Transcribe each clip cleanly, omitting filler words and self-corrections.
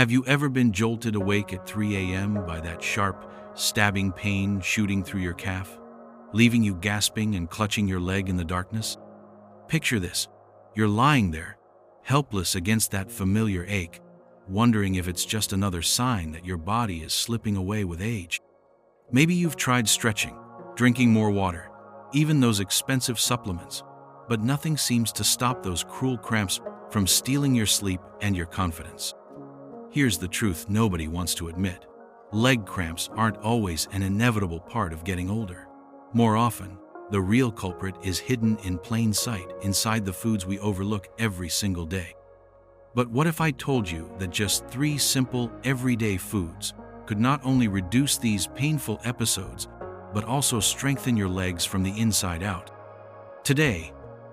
Have you ever been jolted awake at 3 a.m. by that sharp, stabbing pain shooting through your calf, leaving you gasping and clutching your leg in the darkness? Picture this. You're lying there, helpless against that familiar ache, wondering if it's just another sign that your body is slipping away with age. Maybe you've tried stretching, drinking more water, even those expensive supplements, but nothing seems to stop those cruel cramps from stealing your sleep and your confidence. Here's the truth nobody wants to admit. Leg cramps aren't always an inevitable part of getting older. More often, the real culprit is hidden in plain sight inside the foods we overlook every single day. But what if I told you that just 3 simple, everyday foods could not only reduce these painful episodes, but also strengthen your legs from the inside out? Today,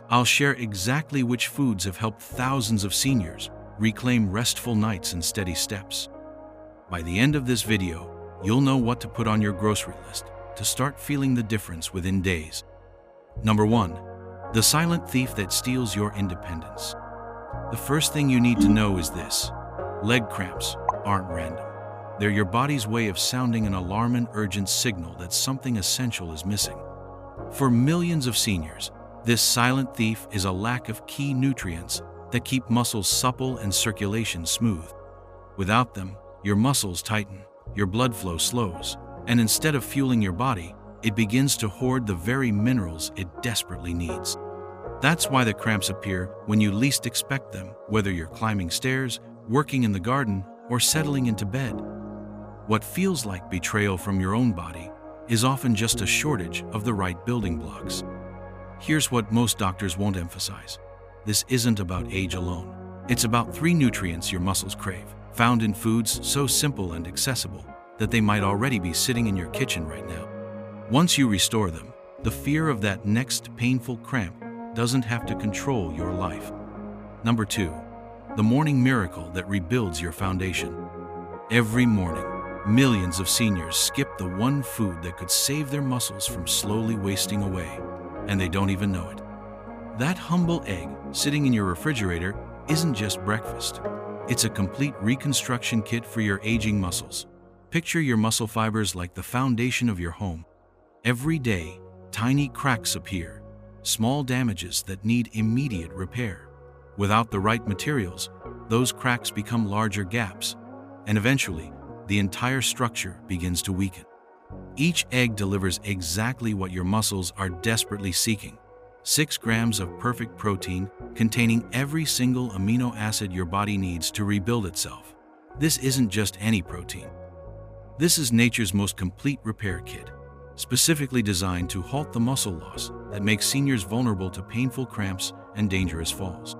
I'll share exactly which foods have helped thousands of seniors reclaim restful nights and steady steps. By the end of this video, you'll know what to put on your grocery list to start feeling the difference within days. Number 1. The silent thief that steals your independence. The first thing you need to know is this: leg cramps aren't random. They're your body's way of sounding an alarm and urgent signal that something essential is missing. For millions of seniors, this silent thief is a lack of key nutrients that keep muscles supple and circulation smooth. Without them, your muscles tighten, your blood flow slows, and instead of fueling your body, it begins to hoard the very minerals it desperately needs. That's why the cramps appear when you least expect them, whether you're climbing stairs, working in the garden, or settling into bed. What feels like betrayal from your own body is often just a shortage of the right building blocks. Here's what most doctors won't emphasize. This isn't about age alone. It's about 3 nutrients your muscles crave, found in foods so simple and accessible that they might already be sitting in your kitchen right now. Once you restore them, the fear of that next painful cramp doesn't have to control your life. Number 2. The morning miracle that rebuilds your foundation. Every morning, millions of seniors skip the one food that could save their muscles from slowly wasting away, and they don't even know it. That humble egg sitting in your refrigerator isn't just breakfast. It's a complete reconstruction kit for your aging muscles. Picture your muscle fibers like the foundation of your home. Every day, tiny cracks appear, small damages that need immediate repair. Without the right materials, those cracks become larger gaps, and eventually, the entire structure begins to weaken. Each egg delivers exactly what your muscles are desperately seeking: 6 grams of perfect protein containing every single amino acid your body needs to rebuild itself. This isn't just any protein. This is nature's most complete repair kit, specifically designed to halt the muscle loss that makes seniors vulnerable to painful cramps and dangerous falls.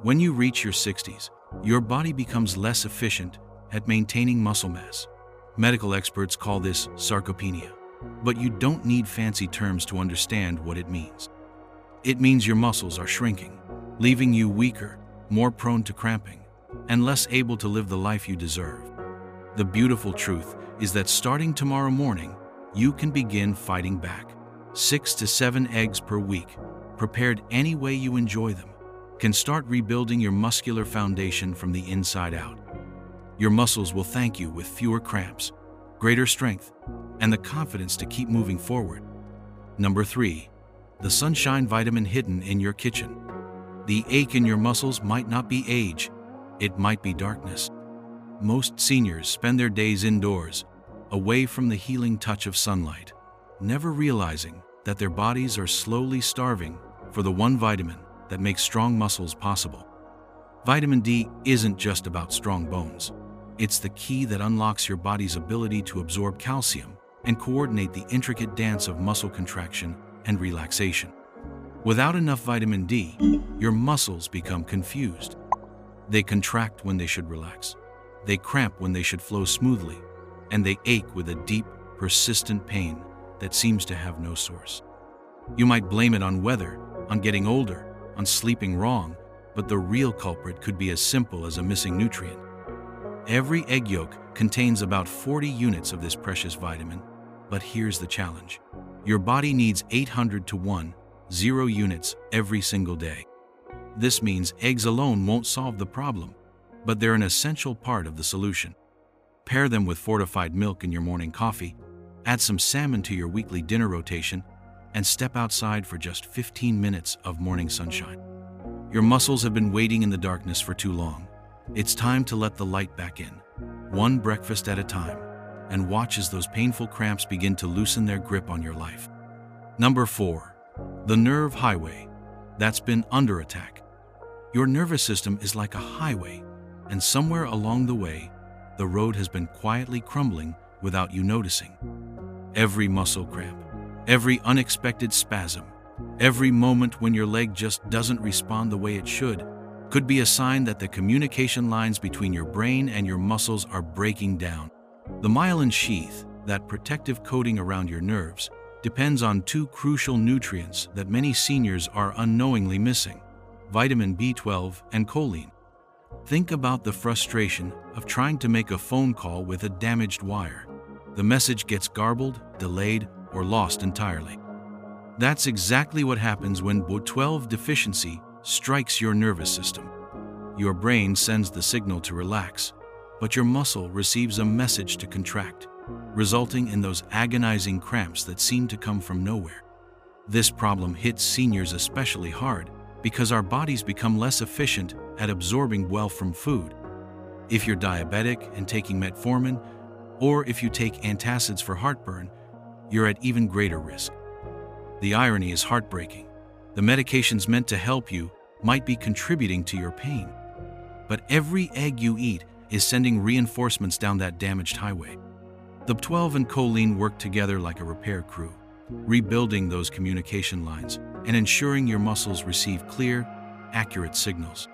When you reach your 60s, your body becomes less efficient at maintaining muscle mass. Medical experts call this sarcopenia, but you don't need fancy terms to understand what it means. It means your muscles are shrinking, leaving you weaker, more prone to cramping, and less able to live the life you deserve. The beautiful truth is that starting tomorrow morning, you can begin fighting back. 6 to 7 eggs per week, prepared any way you enjoy them, can start rebuilding your muscular foundation from the inside out. Your muscles will thank you with fewer cramps, greater strength, and the confidence to keep moving forward. Number 3. The sunshine vitamin hidden in your kitchen. The ache in your muscles might not be age, it might be darkness. Most seniors spend their days indoors, away from the healing touch of sunlight, never realizing that their bodies are slowly starving for the one vitamin that makes strong muscles possible. Vitamin D isn't just about strong bones. It's the key that unlocks your body's ability to absorb calcium and coordinate the intricate dance of muscle contraction and relaxation. Without enough vitamin D, your muscles become confused. They contract when they should relax. They cramp when they should flow smoothly, and they ache with a deep, persistent pain that seems to have no source. You might blame it on weather, on getting older, on sleeping wrong, but the real culprit could be as simple as a missing nutrient. Every egg yolk contains about 40 units of this precious vitamin, but here's the challenge. Your body needs 800 to 1, 0 units every single day. This means eggs alone won't solve the problem. but they're an essential part of the solution. Pair them with fortified milk in your morning coffee, add some salmon to your weekly dinner rotation, and step outside for just 15 minutes of morning sunshine. Your muscles have been waiting in the darkness for too long. It's time to let the light back in, one breakfast at a time, and watch as those painful cramps begin to loosen their grip on your life. Number 4. The nerve highway that's been under attack. Your nervous system is like a highway, and somewhere along the way, the road has been quietly crumbling without you noticing. Every muscle cramp, every unexpected spasm, every moment when your leg just doesn't respond the way it should, could be a sign that the communication lines between your brain and your muscles are breaking down. The myelin sheath, that protective coating around your nerves, depends on two crucial nutrients that many seniors are unknowingly missing: vitamin B12 and choline. Think about the frustration of trying to make a phone call with a damaged wire. The message gets garbled, delayed, or lost entirely. That's exactly what happens when B12 deficiency strikes your nervous system. Your brain sends the signal to relax, but your muscle receives a message to contract, resulting in those agonizing cramps that seem to come from nowhere. This problem hits seniors especially hard because our bodies become less efficient at absorbing well from food. If you're diabetic and taking metformin, or if you take antacids for heartburn, you're at even greater risk. The irony is heartbreaking. The medications meant to help you might be contributing to your pain. But every egg you eat is sending reinforcements down that damaged highway. The B12 and choline work together like a repair crew, rebuilding those communication lines and ensuring your muscles receive clear, accurate signals.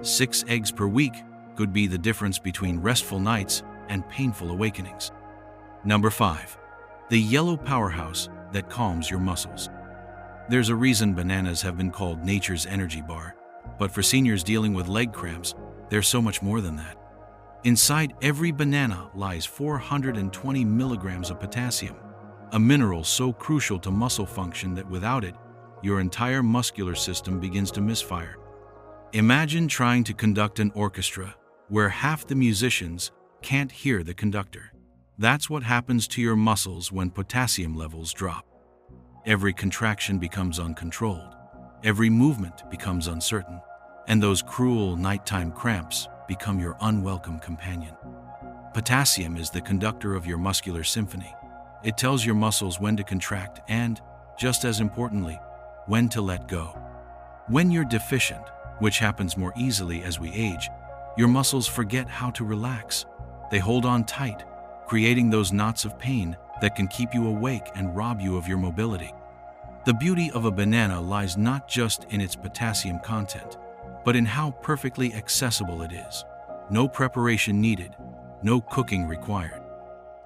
6 eggs per week could be the difference between restful nights and painful awakenings. Number 5. The yellow powerhouse that calms your muscles. There's a reason bananas have been called nature's energy bar, but for seniors dealing with leg cramps, there's so much more than that. Inside every banana lies 420 milligrams of potassium, a mineral so crucial to muscle function that without it, your entire muscular system begins to misfire. Imagine trying to conduct an orchestra where half the musicians can't hear the conductor. That's what happens to your muscles when potassium levels drop. Every contraction becomes uncontrolled. Every movement becomes uncertain. And those cruel nighttime cramps become your unwelcome companion. Potassium is the conductor of your muscular symphony. It tells your muscles when to contract and, just as importantly, when to let go. When you're deficient, which happens more easily as we age, your muscles forget how to relax. They hold on tight, creating those knots of pain that can keep you awake and rob you of your mobility. The beauty of a banana lies not just in its potassium content, but in how perfectly accessible it is. No preparation needed, no cooking required.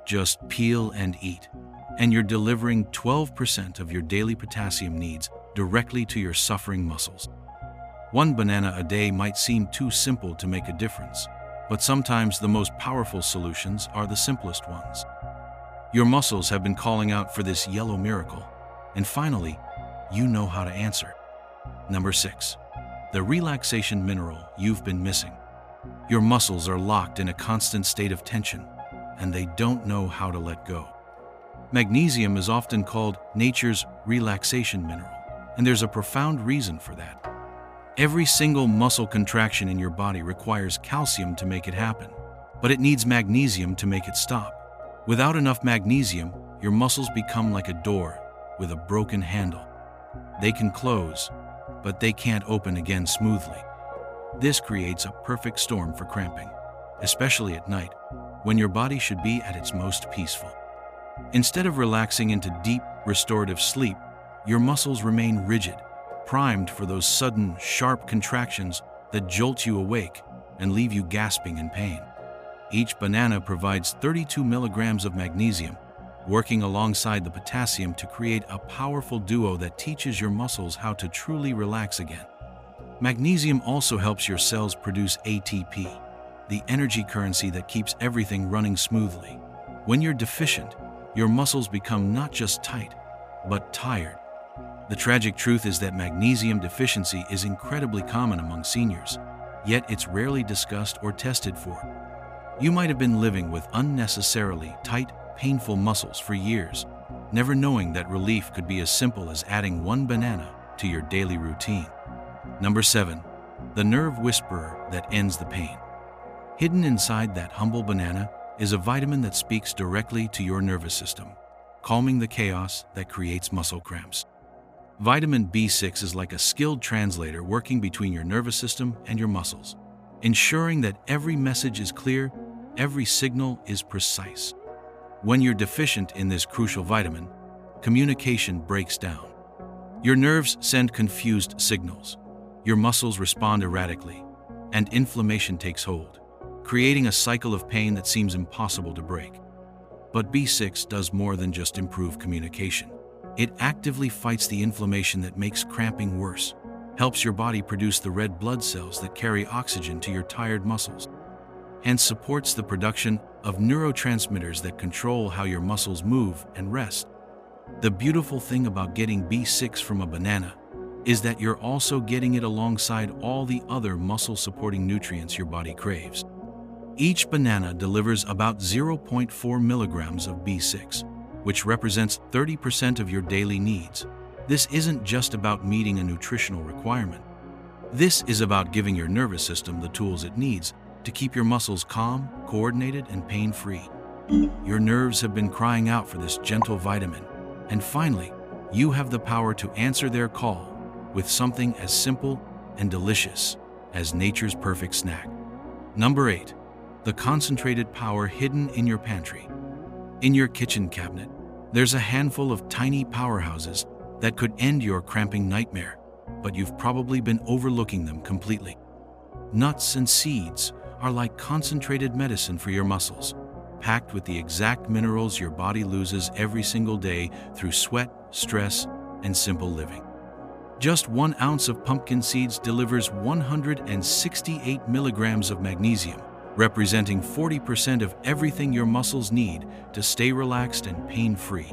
Just peel and eat, and you're delivering 12% of your daily potassium needs directly to your suffering muscles. One banana a day might seem too simple to make a difference, but sometimes the most powerful solutions are the simplest ones. Your muscles have been calling out for this yellow miracle, and finally, you know how to answer. Number 6. The relaxation mineral you've been missing. Your muscles are locked in a constant state of tension, and they don't know how to let go. Magnesium is often called nature's relaxation mineral, and there's a profound reason for that. Every single muscle contraction in your body requires calcium to make it happen, but it needs magnesium to make it stop. Without enough magnesium, your muscles become like a door with a broken handle. They can close, but they can't open again smoothly. This creates a perfect storm for cramping, especially at night, when your body should be at its most peaceful. Instead of relaxing into deep, restorative sleep, your muscles remain rigid, primed for those sudden, sharp contractions that jolt you awake and leave you gasping in pain. Each banana provides 32 milligrams of magnesium, working alongside the potassium to create a powerful duo that teaches your muscles how to truly relax again. Magnesium also helps your cells produce ATP, the energy currency that keeps everything running smoothly. When you're deficient, your muscles become not just tight, but tired. The tragic truth is that magnesium deficiency is incredibly common among seniors, yet it's rarely discussed or tested for. You might have been living with unnecessarily tight, painful muscles for years, never knowing that relief could be as simple as adding one banana to your daily routine. Number 7. The nerve whisperer that ends the pain. Hidden inside that humble banana is a vitamin that speaks directly to your nervous system, calming the chaos that creates muscle cramps. Vitamin B6 is like a skilled translator working between your nervous system and your muscles, ensuring that every message is clear, every signal is precise. When you're deficient in this crucial vitamin, communication breaks down. Your nerves send confused signals, your muscles respond erratically, and inflammation takes hold, creating a cycle of pain that seems impossible to break. But B6 does more than just improve communication. It actively fights the inflammation that makes cramping worse, helps your body produce the red blood cells that carry oxygen to your tired muscles, and supports the production of neurotransmitters that control how your muscles move and rest. The beautiful thing about getting B6 from a banana is that you're also getting it alongside all the other muscle-supporting nutrients your body craves. Each banana delivers about 0.4 milligrams of B6, which represents 30% of your daily needs. This isn't just about meeting a nutritional requirement. This is about giving your nervous system the tools it needs to keep your muscles calm, coordinated, and pain-free. Your nerves have been crying out for this gentle vitamin, and finally, you have the power to answer their call with something as simple and delicious as nature's perfect snack. Number 8. The concentrated power hidden in your pantry. In your kitchen cabinet, there's a handful of tiny powerhouses that could end your cramping nightmare, but you've probably been overlooking them completely. Nuts and seeds are like concentrated medicine for your muscles, packed with the exact minerals your body loses every single day through sweat, stress, and simple living. Just 1 ounce of pumpkin seeds delivers 168 milligrams of magnesium, representing 40% of everything your muscles need to stay relaxed and pain-free.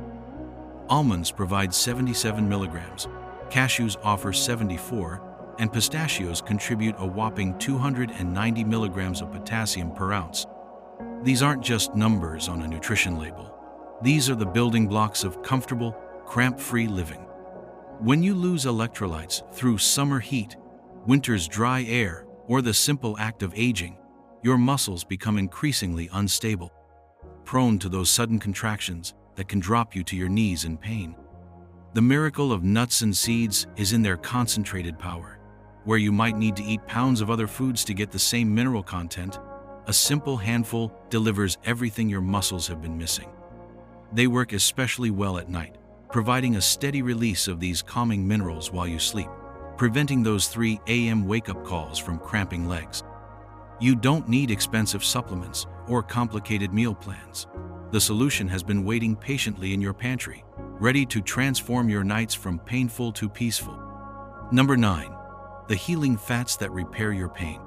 Almonds provide 77 milligrams, cashews offer 74, and pistachios contribute a whopping 290 milligrams of potassium per ounce. These aren't just numbers on a nutrition label. These are the building blocks of comfortable, cramp-free living. When you lose electrolytes through summer heat, winter's dry air, or the simple act of aging, your muscles become increasingly unstable, prone to those sudden contractions that can drop you to your knees in pain. The miracle of nuts and seeds is in their concentrated power. Where you might need to eat pounds of other foods to get the same mineral content, a simple handful delivers everything your muscles have been missing. They work especially well at night, providing a steady release of these calming minerals while you sleep, preventing those 3 a.m. wake-up calls from cramping legs. You don't need expensive supplements or complicated meal plans. The solution has been waiting patiently in your pantry, ready to transform your nights from painful to peaceful. Number 9. The healing fats that repair your pain.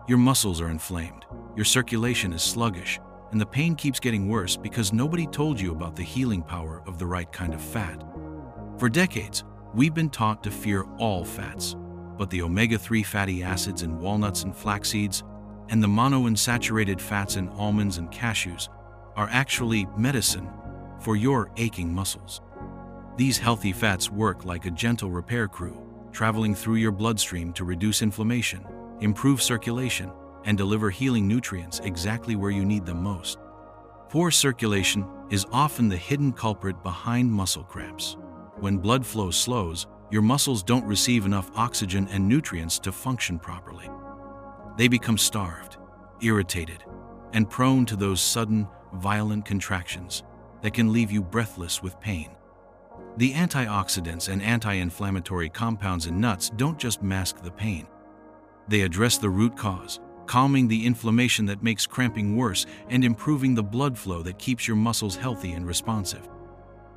Your muscles are inflamed, your circulation is sluggish, and the pain keeps getting worse because nobody told you about the healing power of the right kind of fat. For decades, we've been taught to fear all fats, but the omega-3 fatty acids in walnuts and flax seeds, and the monounsaturated fats in almonds and cashews are actually medicine for your aching muscles. These healthy fats work like a gentle repair crew, traveling through your bloodstream to reduce inflammation, improve circulation, and deliver healing nutrients exactly where you need them most. Poor circulation is often the hidden culprit behind muscle cramps. When blood flow slows, your muscles don't receive enough oxygen and nutrients to function properly. They become starved, irritated, and prone to those sudden, violent contractions that can leave you breathless with pain. The antioxidants and anti-inflammatory compounds in nuts don't just mask the pain. They address the root cause, calming the inflammation that makes cramping worse and improving the blood flow that keeps your muscles healthy and responsive.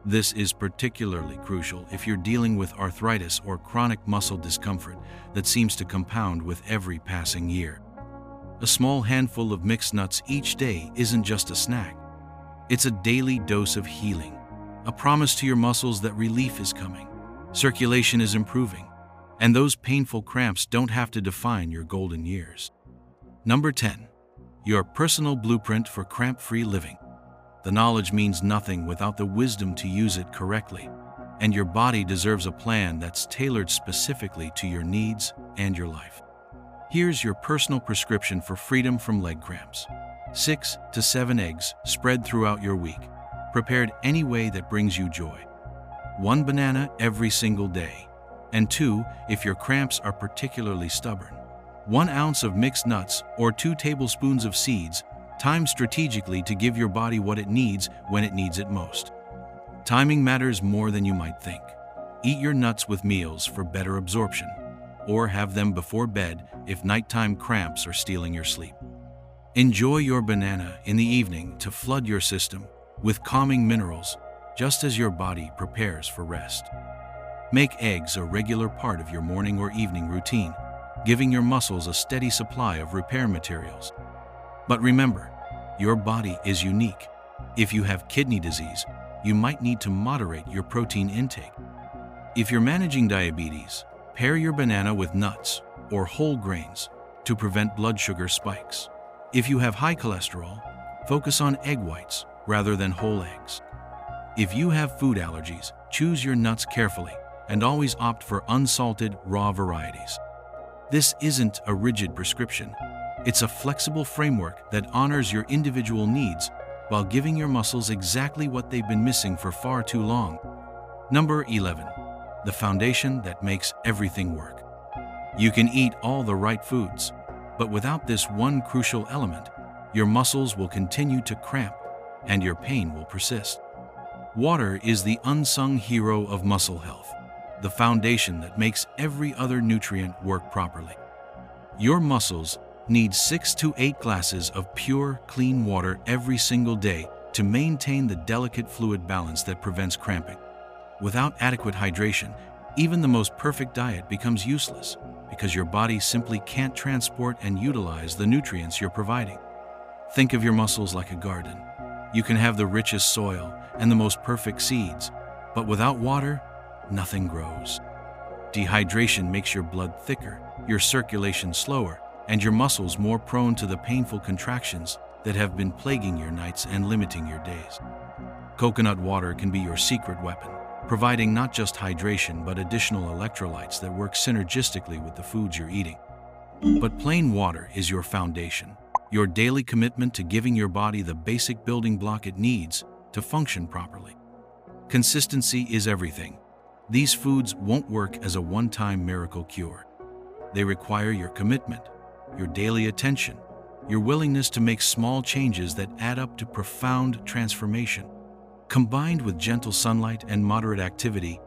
This is particularly crucial if you're dealing with arthritis or chronic muscle discomfort that seems to compound with every passing year. A small handful of mixed nuts each day isn't just a snack. It's a daily dose of healing, a promise to your muscles that relief is coming, circulation is improving, And those painful cramps don't have to define your golden years. Number 10. Your personal blueprint for cramp-free living. The knowledge means nothing without the wisdom to use it correctly, and your body deserves a plan that's tailored specifically to your needs and your life. Here's your personal prescription for freedom from leg cramps. 6 to 7 eggs spread throughout your week, prepared any way that brings you joy. 1 banana every single day. And 2, if your cramps are particularly stubborn. 1 ounce of mixed nuts or 2 tablespoons of seeds, timed strategically to give your body what it needs when it needs it most. Timing matters more than you might think. Eat your nuts with meals for better absorption, or have them before bed if nighttime cramps are stealing your sleep. Enjoy your banana in the evening to flood your system with calming minerals, just as your body prepares for rest. Make eggs a regular part of your morning or evening routine, giving your muscles a steady supply of repair materials. But remember, your body is unique. If you have kidney disease, you might need to moderate your protein intake. If you're managing diabetes, pair your banana with nuts or whole grains to prevent blood sugar spikes. If you have high cholesterol, focus on egg whites rather than whole eggs. If you have food allergies, choose your nuts carefully and always opt for unsalted, raw varieties. This isn't a rigid prescription. It's a flexible framework that honors your individual needs while giving your muscles exactly what they've been missing for far too long. Number 11. The foundation that makes everything work. You can eat all the right foods, but without this one crucial element, your muscles will continue to cramp and your pain will persist. Water is the unsung hero of muscle health, the foundation that makes every other nutrient work properly. Your muscles need 6 to 8 glasses of pure, clean water every single day to maintain the delicate fluid balance that prevents cramping. Without adequate hydration, even the most perfect diet becomes useless because your body simply can't transport and utilize the nutrients you're providing. Think of your muscles like a garden. You can have the richest soil and the most perfect seeds, but without water, nothing grows. Dehydration makes your blood thicker, your circulation slower, and your muscles more prone to the painful contractions that have been plaguing your nights and limiting your days. Coconut water can be your secret weapon, providing not just hydration but additional electrolytes that work synergistically with the foods you're eating. But plain water is your foundation, your daily commitment to giving your body the basic building block it needs to function properly. Consistency is everything. These foods won't work as a one-time miracle cure. They require your commitment, your daily attention, your willingness to make small changes that add up to profound transformation. Combined with gentle sunlight and moderate activity,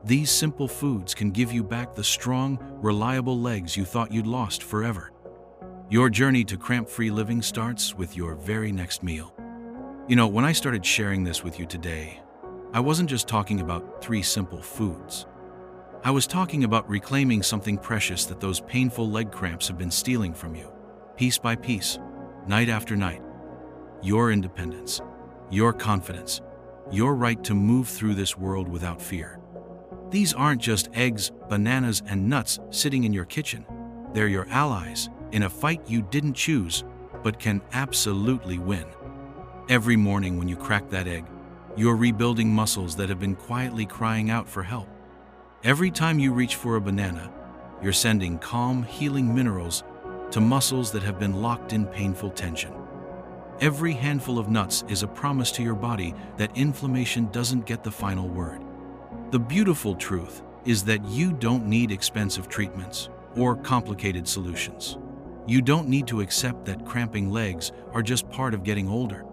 these simple foods can give you back the strong, reliable legs you thought you'd lost forever. Your journey to cramp-free living starts with your very next meal. When I started sharing this with you today, I wasn't just talking about 3 simple foods. I was talking about reclaiming something precious that those painful leg cramps have been stealing from you, piece by piece, night after night. Your independence, your confidence, your right to move through this world without fear. These aren't just eggs, bananas, and nuts sitting in your kitchen. They're your allies in a fight you didn't choose, but can absolutely win. Every morning when you crack that egg, you're rebuilding muscles that have been quietly crying out for help. Every time you reach for a banana, you're sending calm, healing minerals to muscles that have been locked in painful tension. Every handful of nuts is a promise to your body that inflammation doesn't get the final word. The beautiful truth is that you don't need expensive treatments or complicated solutions. You don't need to accept that cramping legs are just part of getting older.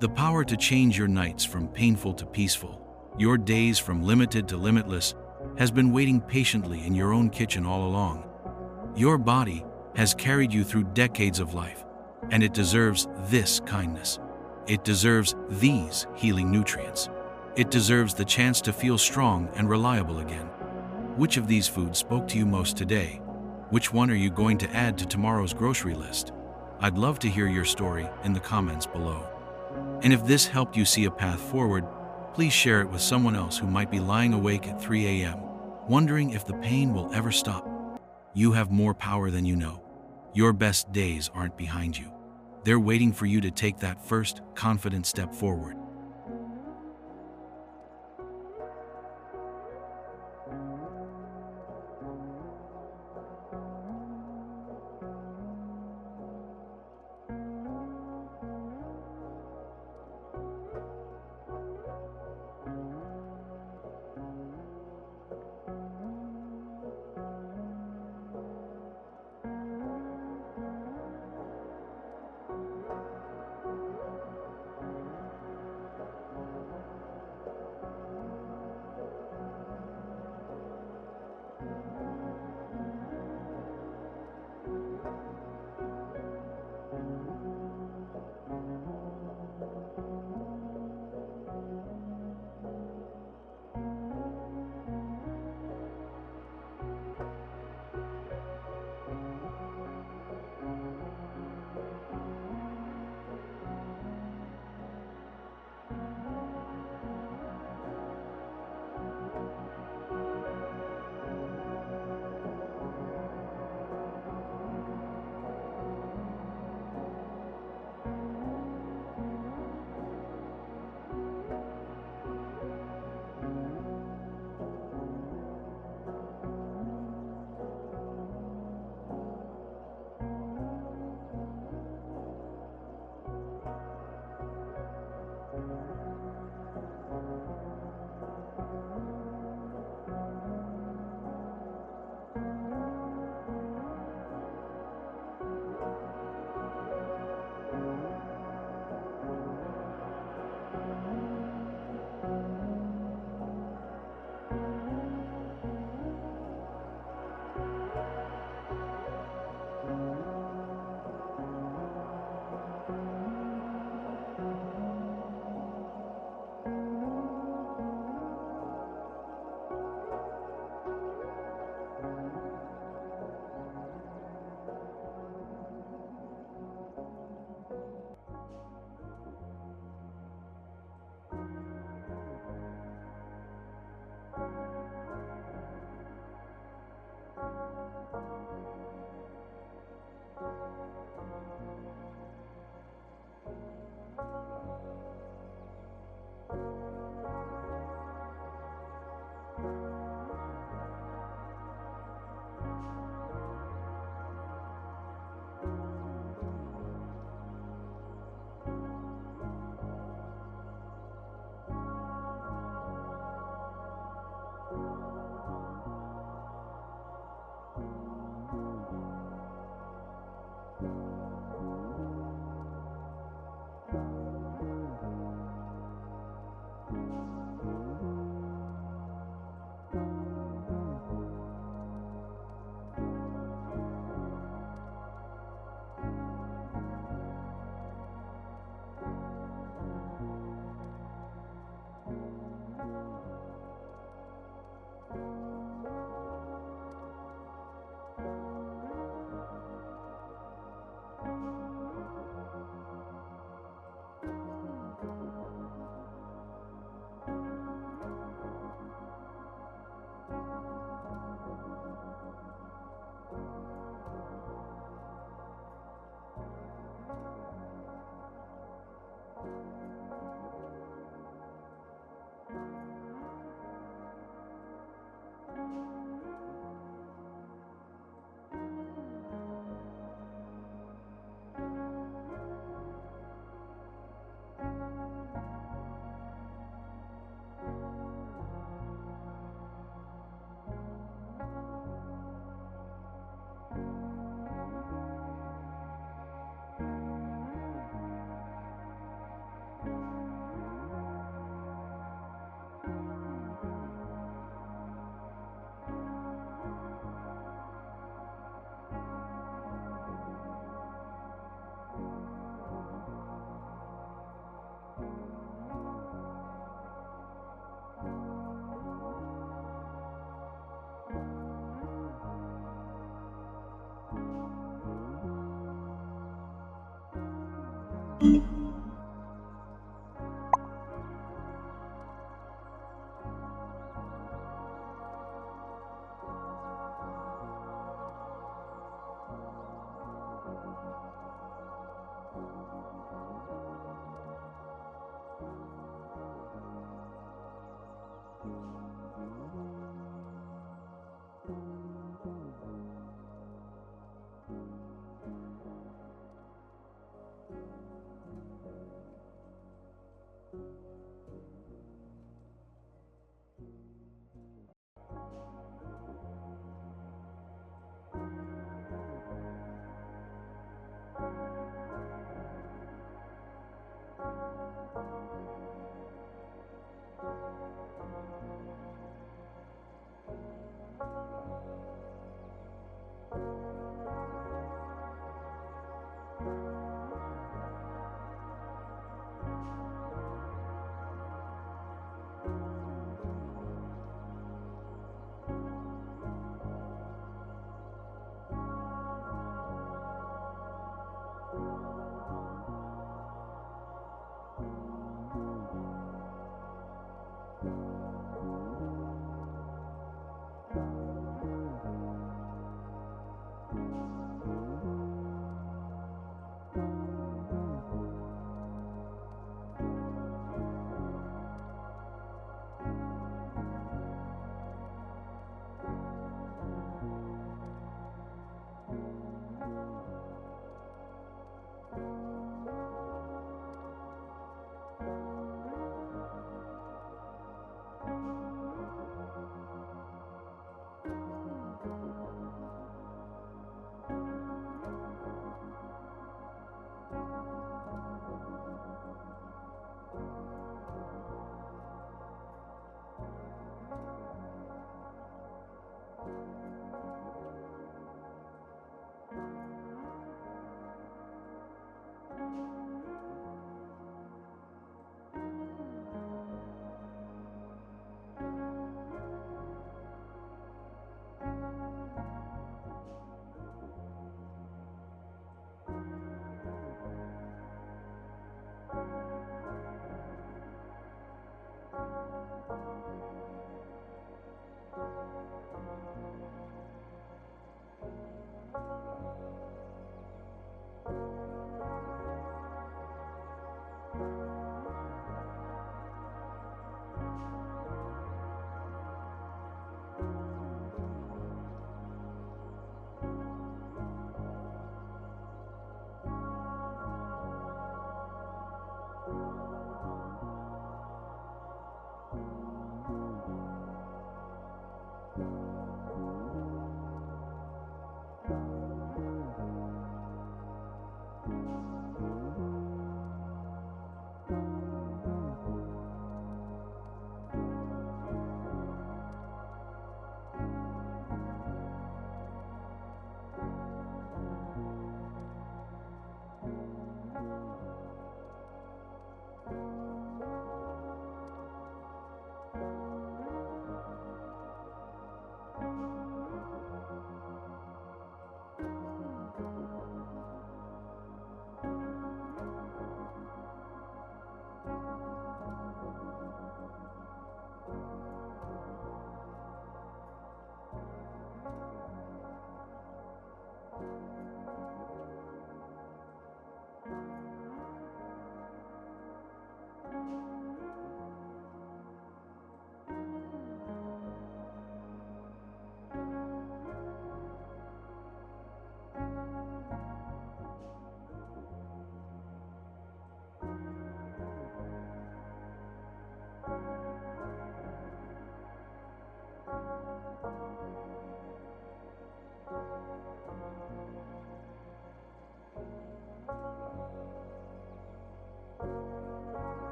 The power to change your nights from painful to peaceful, your days from limited to limitless, has been waiting patiently in your own kitchen all along. Your body has carried you through decades of life, and it deserves this kindness. It deserves these healing nutrients. It deserves the chance to feel strong and reliable again. Which of these foods spoke to you most today? Which one are you going to add to tomorrow's grocery list? I'd love to hear your story in the comments below. And if this helped you see a path forward, please share it with someone else who might be lying awake at 3 a.m., wondering if the pain will ever stop. You have more power than you know. Your best days aren't behind you. They're waiting for you to take that first, confident step forward.